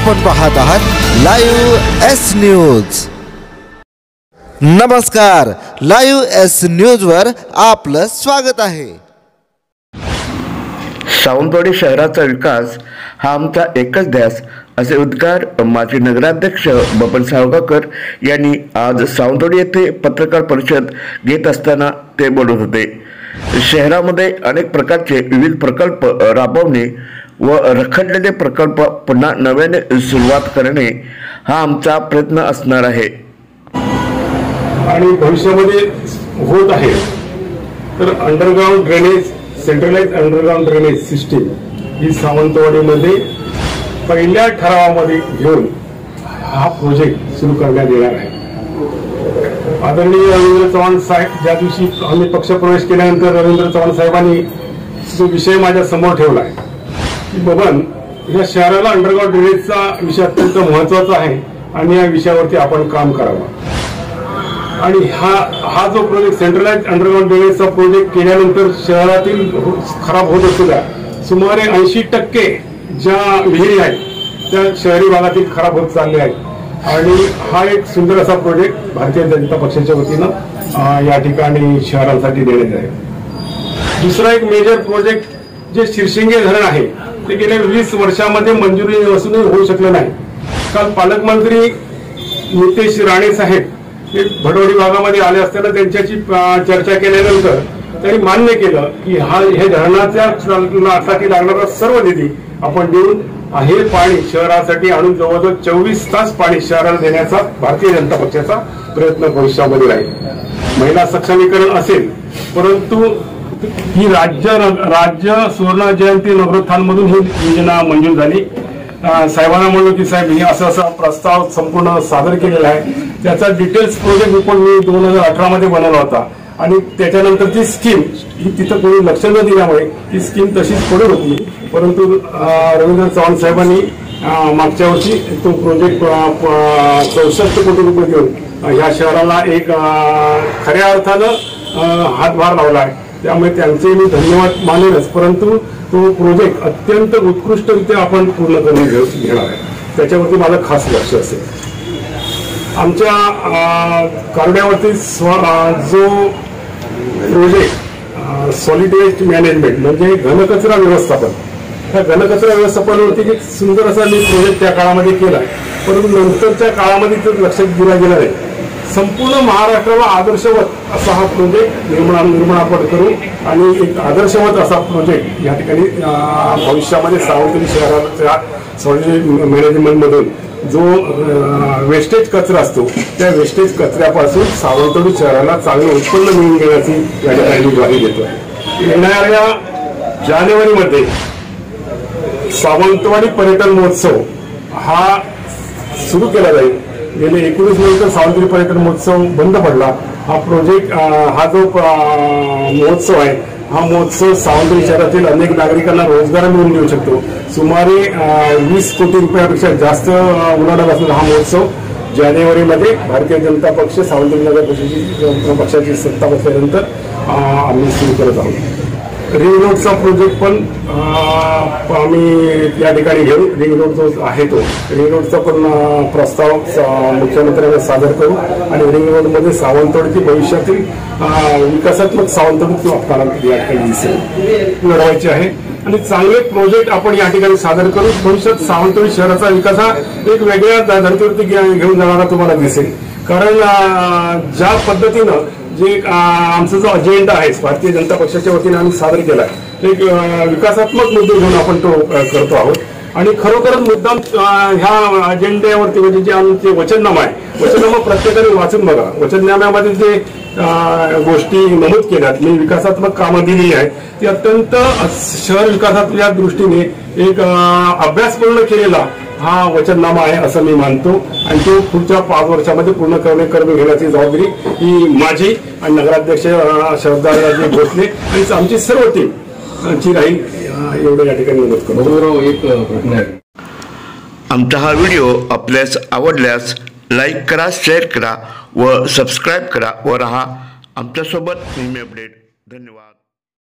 आपण पाहत आहात लाईव्ह एस न्यूज। नमस्कार, लाईव्ह एस न्यूज वर आपलं स्वागत आहे। सावंतवाडी शहराचा विकास हा आमचा एकच ध्यास असे उद्गार माजी नगराध्यक्ष बबन सावगावकर यांनी आज सावंतवाडी येथे पत्रकार परिषद घेत असताना ते बोलत होते। शहरामध्ये अनेक प्रकारचे विविध प्रकल्प राबवणे व रखडलेले प्रकल्प पुन्हा नव्याने सुरुवात करणे हा आमचा प्रयत्न असणार आहे आणि भविष्यामध्ये होत आहे। तर underground drainage, centralise underground drainage system ही सावंतवाडीमध्ये पहिल्या ठरावामध्ये घेऊन हा प्रोजेक्ट सुरू करण्यात येणार आहे। आदरणीय रवींद्र चव्हाण साहेब ज्या दिवशी आम्ही पक्षप्रवेश केल्यानंतर रवींद्र चव्हाण साहेबांनी जो विषय माझ्या समोर ठेवला आहे की बबन, या शहराला अंडरग्राउंड ड्रेनेजचा विषय अत्यंत महत्त्वाचा आहे आणि या विषयावरती आपण काम करावं। आणि हा जो प्रोजेक्ट सेंट्रलाइज अंडरग्राउंड ड्रेनेजचा प्रोजेक्ट केल्यानंतर शहरातील खराब होत असलेल्या सुमारे 80% ज्या विहिरी आहेत त्या शहरी भागातील खराब होत चालले आहेत आणि हा एक सुंदर असा प्रोजेक्ट भारतीय जनता पक्षाच्या वतीनं या ठिकाणी शहरांसाठी देण्यात आहे। दुसरा एक मेजर प्रोजेक्ट जे शिरशिंगे धरण आहे ते गेल्या 20 वर्षांमध्ये मंजुरी असूनही होऊ शकलं नाही। काल पालकमंत्री नितेश राणे साहेब हे भडवडी भागामध्ये आले असताना त्यांच्याशी चर्चा केल्यानंतर त्यांनी मान्य केलं की हे धरणासाठी लागणारा सर्व निधी आपण देऊन हे पाणी शहरासाठी आणून जवळजवळ 24 तास पाणी शहराला देण्याचा भारतीय जनता पक्षाचा प्रयत्न भविष्यामध्ये राहील। महिला सक्षमीकरण असेल, परंतु ही राज्य सुवर्ण जयंती नगरोत्थानमधून ही योजना मंजूर झाली। साहेबांना म्हणलो की साहेब हे असा प्रस्ताव संपूर्ण सादर केलेला आहे, त्याचा डिटेल्स प्रोजेक्ट रिपोर्ट मी 2018 मध्ये बनवला होता आणि त्याच्यानंतर ती स्कीम ही तिथं कोणी लक्ष न दिल्यामुळे ती स्कीम तशीच पडत होती। परंतु रवींद्र चव्हाण साहेबांनी मागच्या वर्षी तो प्रोजेक्ट 64 कोटी रुपये देऊन या शहराला एक खऱ्या अर्थानं हातभार लावला आहे। त्यामुळे त्यांचे मी धन्यवाद मानेनच, परंतु तो प्रोजेक्ट अत्यंत उत्कृष्टरित्या आपण पूर्ण करून घेणार आहे, त्याच्यावरती माझं खास लक्ष असेल। आमच्या कारड्यावरती जो प्रोजेक्ट सॉलिड वेस्ट मॅनेजमेंट म्हणजे घनकचरा व्यवस्थापन, त्या घनकचरा व्यवस्थापनावरती एक सुंदर असा मी प्रोजेक्ट त्या काळामध्ये केला, परंतु नंतरच्या काळामध्ये तो लक्षात दिला गेला नाही। संपूर्ण महाराष्ट्राला आदर्शवत असा हा प्रोजेक्ट निर्माण आपण करू आणि एक आदर्शवत असा प्रोजेक्ट या ठिकाणी भविष्यामध्ये सावंतवाडी शहराच्या सॉलिड मॅनेजमेंटमधून जो वेस्टेज कचरा असतो त्या वेस्टेज कचऱ्यापासून सावंतवाडी शहराला चांगलं उत्पन्न मिळवून घेण्याची या ठिकाणी ग्वाही देतो आहे। येणाऱ्या जानेवारीमध्ये सावंतवाडी पर्यटन महोत्सव हा सुरू केला जाईल। गेले 19 नंतर सावंतवाडी पर्यटन महोत्सव बंद पडला। हा प्रोजेक्ट हा जो महोत्सव आहे हा महोत्सव सावंतवाडी शहरातील अनेक नागरिकांना रोजगार मिळवून देऊ शकतो। सुमारे 20 कोटी रुपयापेक्षा जास्त उलाढाल असलेला हा महोत्सव जानेवारीमध्ये भारतीय जनता पक्ष सावंतवाडी नगर पक्षाची सत्ता बसल्यानंतर आम्ही सुरू करत आहोत। रिंग रोडचा प्रोजेक्ट पण आम्ही या ठिकाणी घेऊ। रिंग रोड जो आहे तो रिंग रोडचा पण प्रस्ताव मुख्यमंत्र्यांना सादर करू आणि रिंग रोडमध्ये सावंतवाडीची भविष्यातील विकासात्मक सावंतवाडी आपल्याला या ठिकाणी दिसेल लढवायची आहे आणि चांगले प्रोजेक्ट आपण या ठिकाणी सादर करू। भविष्यात सावंतवाडी शहराचा विकास हा एक वेगळ्या धर्तीवरती घेऊन जाणारा तुम्हाला दिसेल, कारण ज्या पद्धतीनं जे आमचा जो अजेंडा आहे भारतीय जनता पक्षाच्या वतीने आम्ही सादर केला आहे एक विकासात्मक मुद्दे घेऊन आपण तो करतो आहोत आणि खरोखरच मुद्दाम ह्या अजेंड्यावरती म्हणजे जे आमचे वचननामा आहे वचननामा प्रत्येकाने वाचून बघा। वचननाम्यामध्ये जे गोष्टी नमूद केल्यात मी विकासात्मक कामं दिलेली आहेत ती अत्यंत शहर विकासाच्या दृष्टीने एक अभ्यासपूर्ण केलेला हा वचननामा आहे असं मी मानतो आणि तो पुढच्या 5 वर्षामध्ये पूर्ण करून घेण्याची जबाबदारी ही माझी आणि नगराध्यक्ष शरददादाजी भोसले आणि आमची सर्व टीम ची राहील एवढं या ठिकाणी नमूद करतो। एक प्रश्न आहे, आमचा हा व्हिडिओ आपल्यास आवडल्यास लाईक करा, शेअर करा व सबस्क्राईब करा व रहा आमच्यासोबत नेहमी अपडेट। धन्यवाद।